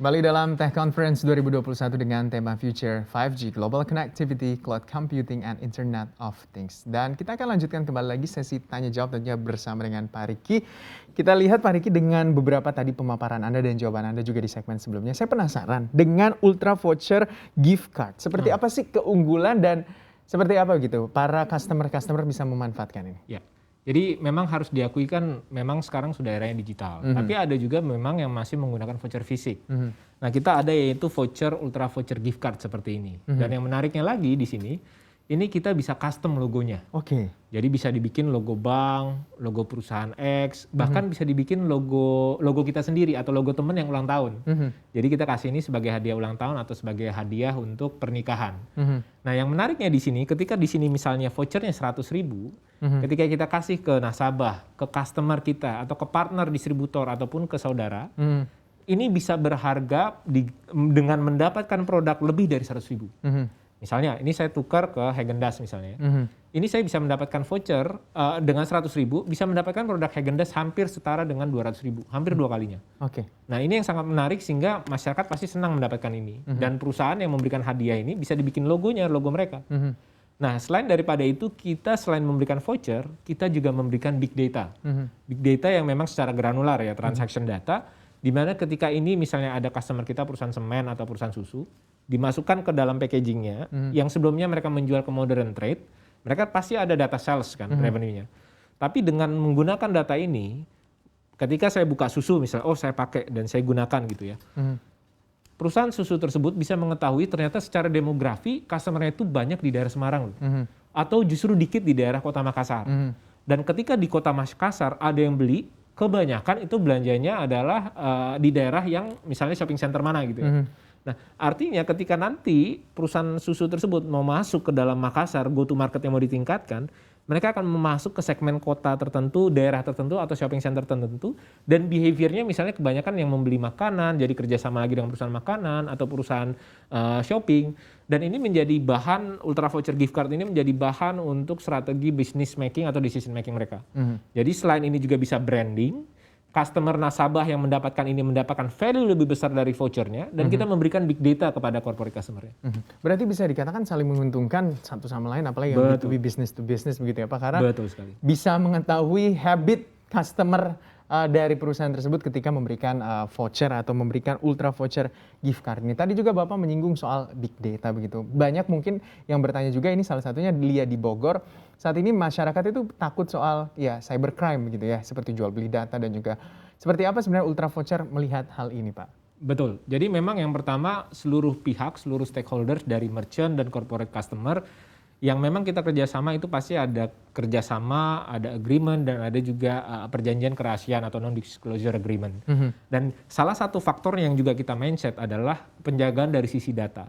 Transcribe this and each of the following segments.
Kembali dalam Tech Conference 2021 dengan tema Future 5G, Global Connectivity, Cloud Computing, and Internet of Things. Dan kita akan lanjutkan kembali lagi sesi tanya jawab tentunya bersama dengan Pak Riki. Kita lihat Pak Riki dengan beberapa tadi pemaparan Anda dan jawaban Anda juga di segmen sebelumnya. Saya penasaran dengan Ultra Voucher Gift Card. Seperti apa sih keunggulan dan seperti apa gitu para customer bisa memanfaatkan ini? Ya. Jadi memang harus diakui kan memang sekarang sudah eranya digital. Tapi ada juga memang yang masih menggunakan voucher fisik. Nah kita ada yaitu Ultra Voucher Gift Card seperti ini. Dan yang menariknya lagi di sini, ini kita bisa custom logonya. Oke. Jadi bisa dibikin logo bank, logo perusahaan X, bahkan bisa dibikin logo kita sendiri atau logo temen yang ulang tahun. Jadi kita kasih ini sebagai hadiah ulang tahun atau sebagai hadiah untuk pernikahan. Nah yang menariknya di sini, ketika di sini misalnya vouchernya 100.000, ketika kita kasih ke nasabah, ke customer kita, atau ke partner distributor ataupun ke saudara, ini bisa berharga dengan mendapatkan produk lebih dari 100.000. Misalnya, ini saya tukar ke Häagen-Dazs misalnya. Ini saya bisa mendapatkan voucher dengan 100.000, bisa mendapatkan produk Häagen-Dazs hampir setara dengan 200.000, hampir 2 kalinya. Oke. Nah ini yang sangat menarik sehingga masyarakat pasti senang mendapatkan ini. Dan perusahaan yang memberikan hadiah ini bisa dibikin logonya, logo mereka. Nah selain daripada itu, kita selain memberikan voucher, kita juga memberikan big data. Big data yang memang secara granular ya, transaction data, di mana ketika ini misalnya ada customer kita perusahaan semen atau perusahaan susu, dimasukkan ke dalam packagingnya, yang sebelumnya mereka menjual ke modern trade, mereka pasti ada data sales kan, revenue-nya. Tapi dengan menggunakan data ini, ketika saya buka susu misalnya, oh saya pakai dan saya gunakan gitu ya. Perusahaan susu tersebut bisa mengetahui ternyata secara demografi customer-nya itu banyak di daerah Semarang loh. Atau justru dikit di daerah Kota Makassar. Dan ketika di Kota Makassar ada yang beli, kebanyakan itu belanjanya adalah di daerah yang misalnya shopping center mana gitu ya. Nah artinya ketika nanti perusahaan susu tersebut mau masuk ke dalam Makassar, go to market yang mau ditingkatkan, mereka akan masuk ke segmen kota tertentu, daerah tertentu atau shopping center tertentu, dan behaviornya misalnya kebanyakan yang membeli makanan, jadi kerjasama lagi dengan perusahaan makanan atau perusahaan shopping, dan ini menjadi bahan Ultra Voucher Gift Card ini menjadi bahan untuk strategi business making atau decision making mereka. Jadi selain ini juga bisa branding, customer nasabah yang mendapatkan ini mendapatkan value lebih besar dari vouchernya, dan kita memberikan big data kepada corporate customer-nya. Berarti bisa dikatakan saling menguntungkan satu sama lain, apalagi yang B2B business to business begitu ya Pak, karena bisa mengetahui habit customer dari perusahaan tersebut ketika memberikan voucher atau memberikan ultra voucher gift card ini. Tadi juga Bapak menyinggung soal big data begitu. Banyak mungkin yang bertanya juga, ini salah satunya Lia di Bogor. Saat ini masyarakat itu takut soal ya cybercrime begitu ya, seperti jual beli data dan juga seperti apa sebenarnya ultra voucher melihat hal ini Pak? Betul. Jadi memang yang pertama seluruh pihak, seluruh stakeholders dari merchant dan corporate customer yang memang kita kerjasama itu pasti ada kerjasama, ada agreement, dan ada juga perjanjian kerahasiaan atau non-disclosure agreement. Dan salah satu faktor yang juga kita mindset adalah penjagaan dari sisi data.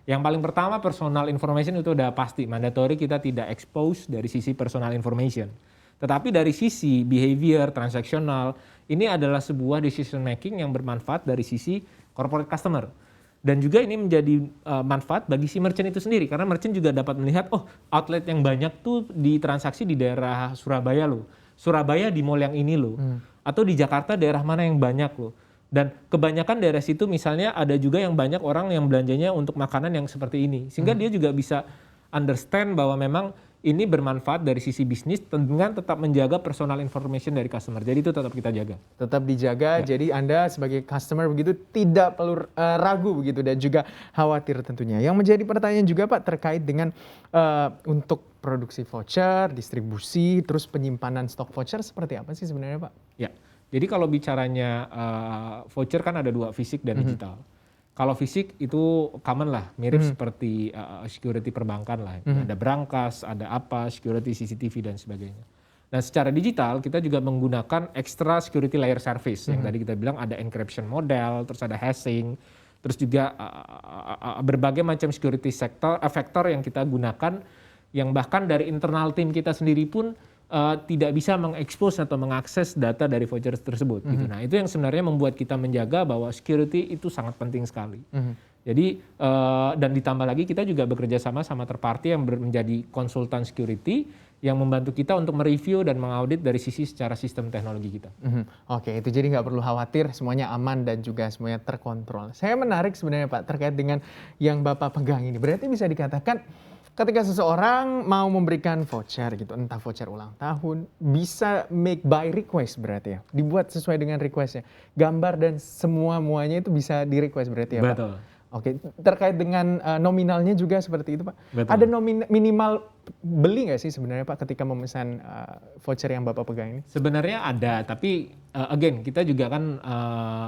Yang paling pertama personal information itu udah pasti, mandatory kita tidak expose dari sisi personal information. Tetapi dari sisi behavior, transaksional, ini adalah sebuah decision making yang bermanfaat dari sisi corporate customer. Dan juga ini menjadi manfaat bagi si merchant itu sendiri. Karena merchant juga dapat melihat, oh outlet yang banyak tuh ditransaksi di daerah Surabaya loh. Surabaya di mall yang ini loh. Atau di Jakarta daerah mana yang banyak loh. Dan kebanyakan daerah situ misalnya ada juga yang banyak orang yang belanjanya untuk makanan yang seperti ini. Sehingga dia juga bisa understand bahwa memang ini bermanfaat dari sisi bisnis dengan tetap menjaga personal information dari customer. Jadi itu tetap kita jaga. Tetap dijaga, jadi Anda sebagai customer begitu tidak perlu ragu begitu dan juga khawatir tentunya. Yang menjadi pertanyaan juga Pak terkait dengan untuk produksi voucher, distribusi, terus penyimpanan stok voucher seperti apa sih sebenarnya Pak? Ya, jadi kalau bicaranya voucher kan ada dua, fisik dan digital. Kalau fisik itu common lah, mirip seperti security perbankan lah. Ada brankas, ada apa, security CCTV dan sebagainya. Nah secara digital kita juga menggunakan extra security layer service. Yang tadi kita bilang ada encryption model, terus ada hashing, terus juga berbagai macam security factor yang kita gunakan, yang bahkan dari internal tim kita sendiri pun tidak bisa mengekspos atau mengakses data dari voucher tersebut. Gitu. Nah itu yang sebenarnya membuat kita menjaga bahwa security itu sangat penting sekali. Jadi dan ditambah lagi kita juga bekerja sama third party yang menjadi konsultan security yang membantu kita untuk mereview dan mengaudit dari sisi secara sistem teknologi kita. Oke, itu jadi nggak perlu khawatir, semuanya aman dan juga semuanya terkontrol. Saya menarik sebenarnya Pak terkait dengan yang Bapak pegang ini. Berarti bisa dikatakan ketika seseorang mau memberikan voucher gitu, entah voucher ulang tahun, bisa make by request berarti ya, dibuat sesuai dengan requestnya. Gambar dan muanya itu bisa di request berarti ya Pak? Betul. Oke, terkait dengan nominalnya juga seperti itu Pak. Betul. Ada minimal beli nggak sih sebenarnya Pak ketika memesan voucher yang Bapak pegang ini? Sebenarnya ada, tapi again kita juga kan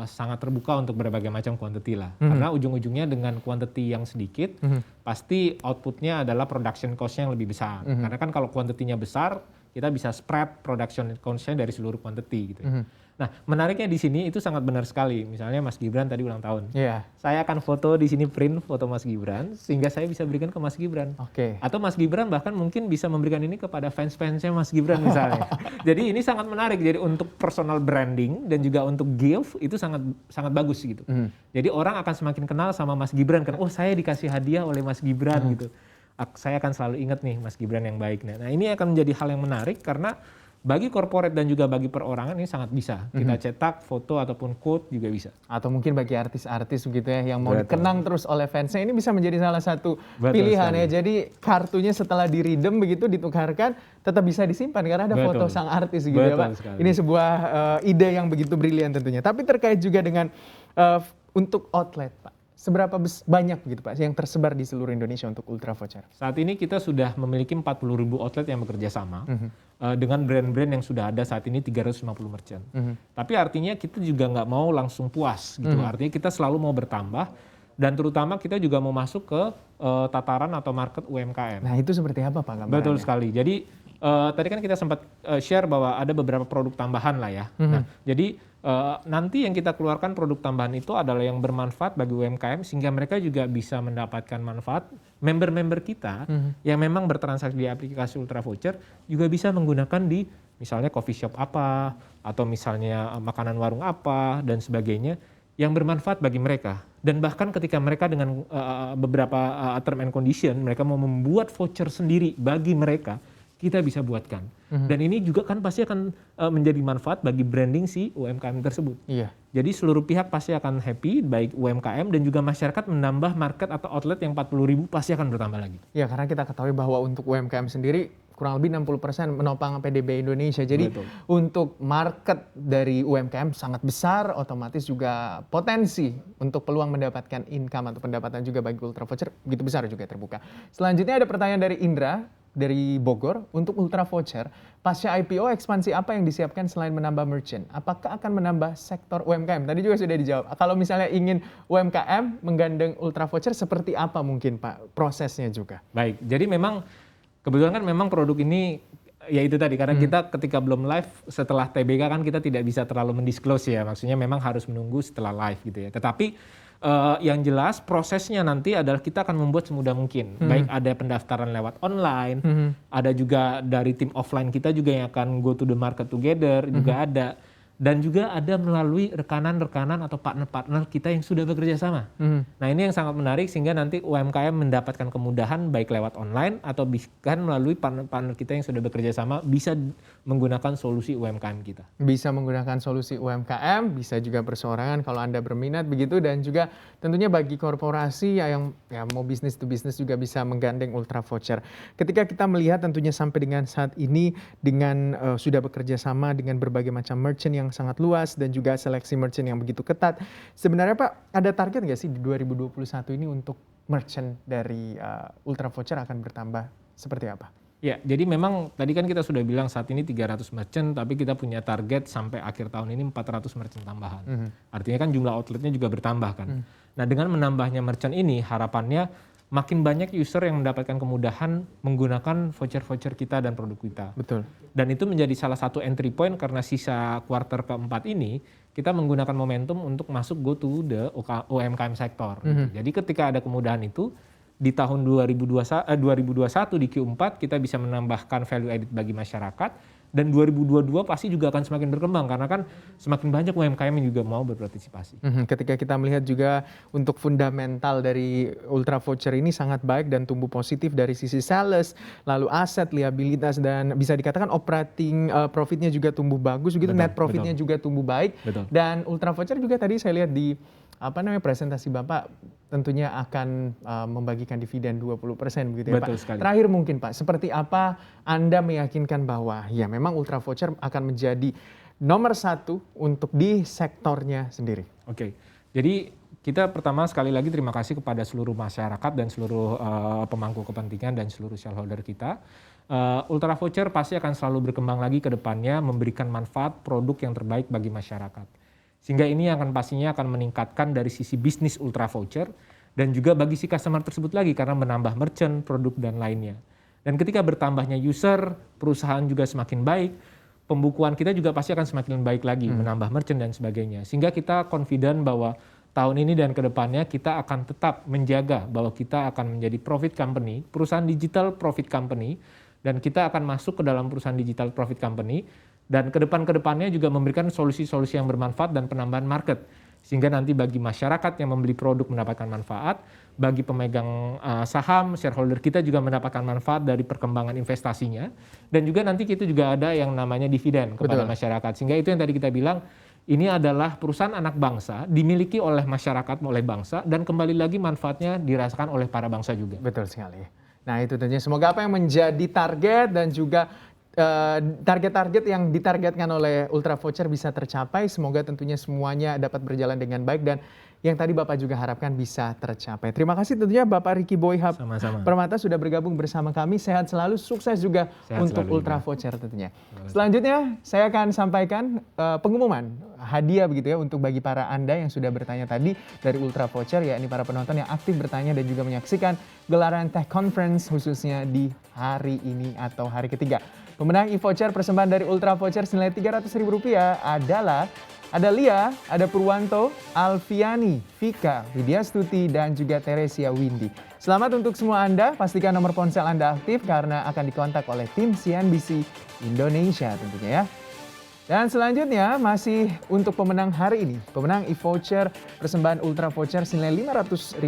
sangat terbuka untuk berbagai macam quantity lah. Karena ujung-ujungnya dengan quantity yang sedikit, pasti outputnya adalah production cost-nya yang lebih besar. Karena kan kalau quantity-nya besar, kita bisa spread production cost-nya dari seluruh quantity gitu ya. Nah, menariknya di sini itu sangat benar sekali. Misalnya Mas Gibran tadi ulang tahun. Iya. Saya akan foto di sini, print foto Mas Gibran sehingga saya bisa berikan ke Mas Gibran. Oke. Atau Mas Gibran bahkan mungkin bisa memberikan ini kepada fans-fansnya Mas Gibran misalnya. Jadi ini sangat menarik. Jadi untuk personal branding dan juga untuk gift itu sangat bagus gitu. Jadi orang akan semakin kenal sama Mas Gibran karena oh saya dikasih hadiah oleh Mas Gibran gitu. Saya akan selalu ingat nih Mas Gibran yang baik. Nah, ini akan menjadi hal yang menarik karena bagi corporate dan juga bagi perorangan ini sangat bisa. Kita cetak foto ataupun quote juga bisa. Atau mungkin bagi artis-artis begitu ya yang mau dikenang terus oleh fansnya, ini bisa menjadi salah satu pilihan ya. Jadi kartunya setelah di-redeem begitu ditukarkan tetap bisa disimpan karena ada foto sang artis gitu ya Pak. Sekali. Ini sebuah ide yang begitu brilian tentunya. Tapi terkait juga dengan untuk outlet Pak. Seberapa banyak begitu Pak yang tersebar di seluruh Indonesia untuk Ultra Voucher? Saat ini kita sudah memiliki 40.000 outlet yang bekerja sama dengan brand-brand yang sudah ada saat ini 350 merchant. Tapi artinya kita juga nggak mau langsung puas gitu. Artinya kita selalu mau bertambah dan terutama kita juga mau masuk ke tataran atau market UMKM. Nah itu seperti apa Pak gambarannya? Betul sekali. Jadi tadi kan kita sempat share bahwa ada beberapa produk tambahan lah ya. Nah, jadi nanti yang kita keluarkan produk tambahan itu adalah yang bermanfaat bagi UMKM sehingga mereka juga bisa mendapatkan manfaat. Member-member kita yang memang bertransaksi di aplikasi Ultra Voucher juga bisa menggunakan di misalnya coffee shop apa atau misalnya makanan warung apa dan sebagainya yang bermanfaat bagi mereka. Dan bahkan ketika mereka dengan beberapa term and condition mereka mau membuat voucher sendiri bagi mereka, kita bisa buatkan. Dan ini juga kan pasti akan menjadi manfaat bagi branding si UMKM tersebut. Iya. Jadi seluruh pihak pasti akan happy, baik UMKM dan juga masyarakat menambah market atau outlet yang 40.000 pasti akan bertambah lagi. Ya karena kita ketahui bahwa untuk UMKM sendiri kurang lebih 60% menopang PDB Indonesia. Jadi untuk market dari UMKM sangat besar, otomatis juga potensi untuk peluang mendapatkan income atau pendapatan juga bagi Ultra Voucher begitu besar juga terbuka. Selanjutnya ada pertanyaan dari Indra dari Bogor, untuk Ultra Voucher, pasca IPO ekspansi apa yang disiapkan selain menambah merchant? Apakah akan menambah sektor UMKM? Tadi juga sudah dijawab. Kalau misalnya ingin UMKM menggandeng Ultra Voucher, seperti apa mungkin Pak prosesnya juga? Baik, jadi memang kebetulan kan memang produk ini ya itu tadi karena kita ketika belum live setelah TBK kan kita tidak bisa terlalu mendisclose ya, maksudnya memang harus menunggu setelah live gitu ya. Tetapi yang jelas prosesnya nanti adalah kita akan membuat semudah mungkin. Baik ada pendaftaran lewat online, ada juga dari tim offline kita juga yang akan go to the market together juga ada. Dan juga ada melalui rekanan-rekanan atau partner-partner kita yang sudah bekerja sama. Nah ini yang sangat menarik sehingga nanti UMKM mendapatkan kemudahan baik lewat online atau bahkan melalui partner-partner kita yang sudah bekerja sama bisa menggunakan solusi UMKM kita. Bisa menggunakan solusi UMKM, bisa juga perseorangan kalau Anda berminat begitu dan juga tentunya bagi korporasi yang mau bisnis to bisnis juga bisa menggandeng Ultra Voucher. Ketika kita melihat tentunya sampai dengan saat ini dengan sudah bekerja sama dengan berbagai macam merchant yang sangat luas dan juga seleksi merchant yang begitu ketat. Sebenarnya Pak, ada target nggak sih di 2021 ini untuk merchant dari Ultra Voucher akan bertambah seperti apa? Ya, jadi memang tadi kan kita sudah bilang saat ini 300 merchant, tapi kita punya target sampai akhir tahun ini 400 merchant tambahan. Artinya kan jumlah outletnya juga bertambah kan. Nah dengan menambahnya merchant ini harapannya makin banyak user yang mendapatkan kemudahan menggunakan voucher-voucher kita dan produk kita. Betul. Dan itu menjadi salah satu entry point karena sisa kuarter keempat ini kita menggunakan momentum untuk masuk go to the UMKM sektor. Jadi ketika ada kemudahan itu di tahun 2021 di Q4 kita bisa menambahkan value added bagi masyarakat Dan 2022 pasti juga akan semakin berkembang karena kan semakin banyak UMKM yang juga mau berpartisipasi. Ketika kita melihat juga untuk fundamental dari Ultra Voucher ini sangat baik dan tumbuh positif dari sisi sales, lalu aset, liabilitas, dan bisa dikatakan operating profitnya juga tumbuh bagus begitu, net profitnya juga tumbuh baik. Dan Ultra Voucher juga tadi saya lihat di presentasi Bapak tentunya akan membagikan dividen 20% begitu ya Pak. Sekali. Terakhir mungkin Pak, seperti apa Anda meyakinkan bahwa ya memang Ultra Voucher akan menjadi nomor 1 untuk di sektornya sendiri? Oke, jadi kita pertama sekali lagi terima kasih kepada seluruh masyarakat dan seluruh pemangku kepentingan dan seluruh shareholder kita. Ultra Voucher pasti akan selalu berkembang lagi ke depannya, memberikan manfaat produk yang terbaik bagi masyarakat. Sehingga ini akan pastinya akan meningkatkan dari sisi bisnis Ultra Voucher dan juga bagi si customer tersebut lagi karena menambah merchant, produk, dan lainnya. Dan ketika bertambahnya user, perusahaan juga semakin baik, pembukuan kita juga pasti akan semakin baik lagi, menambah merchant dan sebagainya. Sehingga kita confident bahwa tahun ini dan ke depannya kita akan tetap menjaga bahwa kita akan menjadi profit company, perusahaan digital profit company, dan kita akan masuk ke dalam perusahaan digital profit company, dan ke depannya juga memberikan solusi-solusi yang bermanfaat dan penambahan market. Sehingga nanti bagi masyarakat yang membeli produk mendapatkan manfaat, bagi pemegang saham, shareholder kita juga mendapatkan manfaat dari perkembangan investasinya, dan juga nanti kita juga ada yang namanya dividen kepada masyarakat. Sehingga itu yang tadi kita bilang, ini adalah perusahaan anak bangsa, dimiliki oleh masyarakat, oleh bangsa, dan kembali lagi manfaatnya dirasakan oleh para bangsa juga. Betul sekali. Nah itu tentunya semoga apa yang menjadi target dan juga target-target yang ditargetkan oleh Ultra Voucher bisa tercapai. Semoga tentunya semuanya dapat berjalan dengan baik dan yang tadi Bapak juga harapkan bisa tercapai. Terima kasih tentunya Bapak Ricky Boyhap Permata sudah bergabung bersama kami. Sehat selalu, sukses juga untuk Ultra Voucher tentunya. Selanjutnya saya akan sampaikan pengumuman hadiah begitu ya untuk bagi para Anda yang sudah bertanya tadi dari Ultra Voucher, yakni para penonton yang aktif bertanya dan juga menyaksikan gelaran Tech Conference khususnya di hari ini atau hari ketiga. Pemenang e-voucher persembahan dari Ultra Voucher senilai Rp300.000 adalah ada Lia, ada Purwanto, Alfiani, Vika, Widya Stuti, dan juga Teresia Windy. Selamat untuk semua Anda, pastikan nomor ponsel Anda aktif karena akan dikontak oleh tim CNBC Indonesia tentunya ya. Dan selanjutnya masih untuk pemenang hari ini, pemenang e-voucher persembahan Ultra Voucher senilai Rp500.000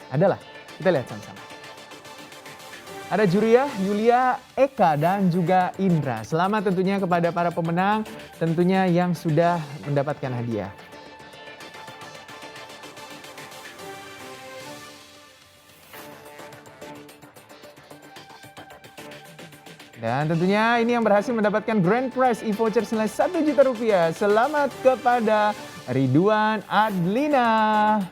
adalah, kita lihat sama-sama. Ada Juria, Yulia, Eka, dan juga Indra. Selamat tentunya kepada para pemenang, tentunya yang sudah mendapatkan hadiah. Dan tentunya ini yang berhasil mendapatkan grand prize e-voucher senilai Rp1 juta. Selamat kepada Ridwan Adlina.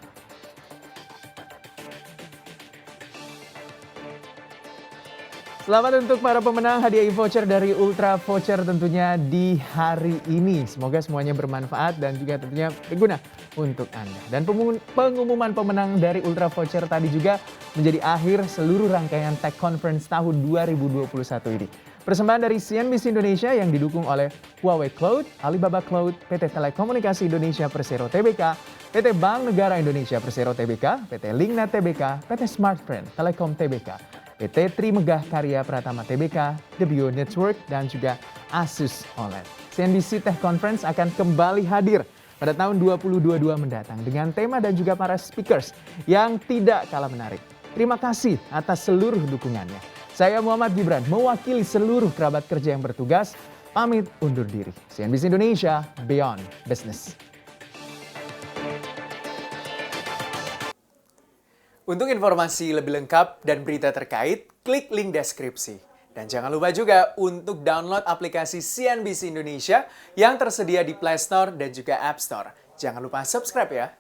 Selamat untuk para pemenang hadiah e-voucher dari Ultra Voucher tentunya di hari ini. Semoga semuanya bermanfaat dan juga tentunya berguna untuk Anda. Dan pengumuman pemenang dari Ultra Voucher tadi juga menjadi akhir seluruh rangkaian Tech Conference tahun 2021 ini. Persembahan dari CNBC Indonesia yang didukung oleh Huawei Cloud, Alibaba Cloud, PT Telekomunikasi Indonesia Persero Tbk, PT Bank Negara Indonesia Persero Tbk, PT Linknet Tbk, PT Smartfren Telekom Tbk, PT Trimegah Karya Pratama Tbk, The Bio Network, dan juga Asus OLED. CNBC Tech Conference akan kembali hadir pada tahun 2022 mendatang dengan tema dan juga para speakers yang tidak kalah menarik. Terima kasih atas seluruh dukungannya. Saya Muhammad Gibran, mewakili seluruh kerabat kerja yang bertugas, pamit undur diri. CNBC Indonesia, Beyond Business. Untuk informasi lebih lengkap dan berita terkait, klik link deskripsi. Dan jangan lupa juga untuk download aplikasi CNBC Indonesia yang tersedia di Play Store dan juga App Store. Jangan lupa subscribe ya.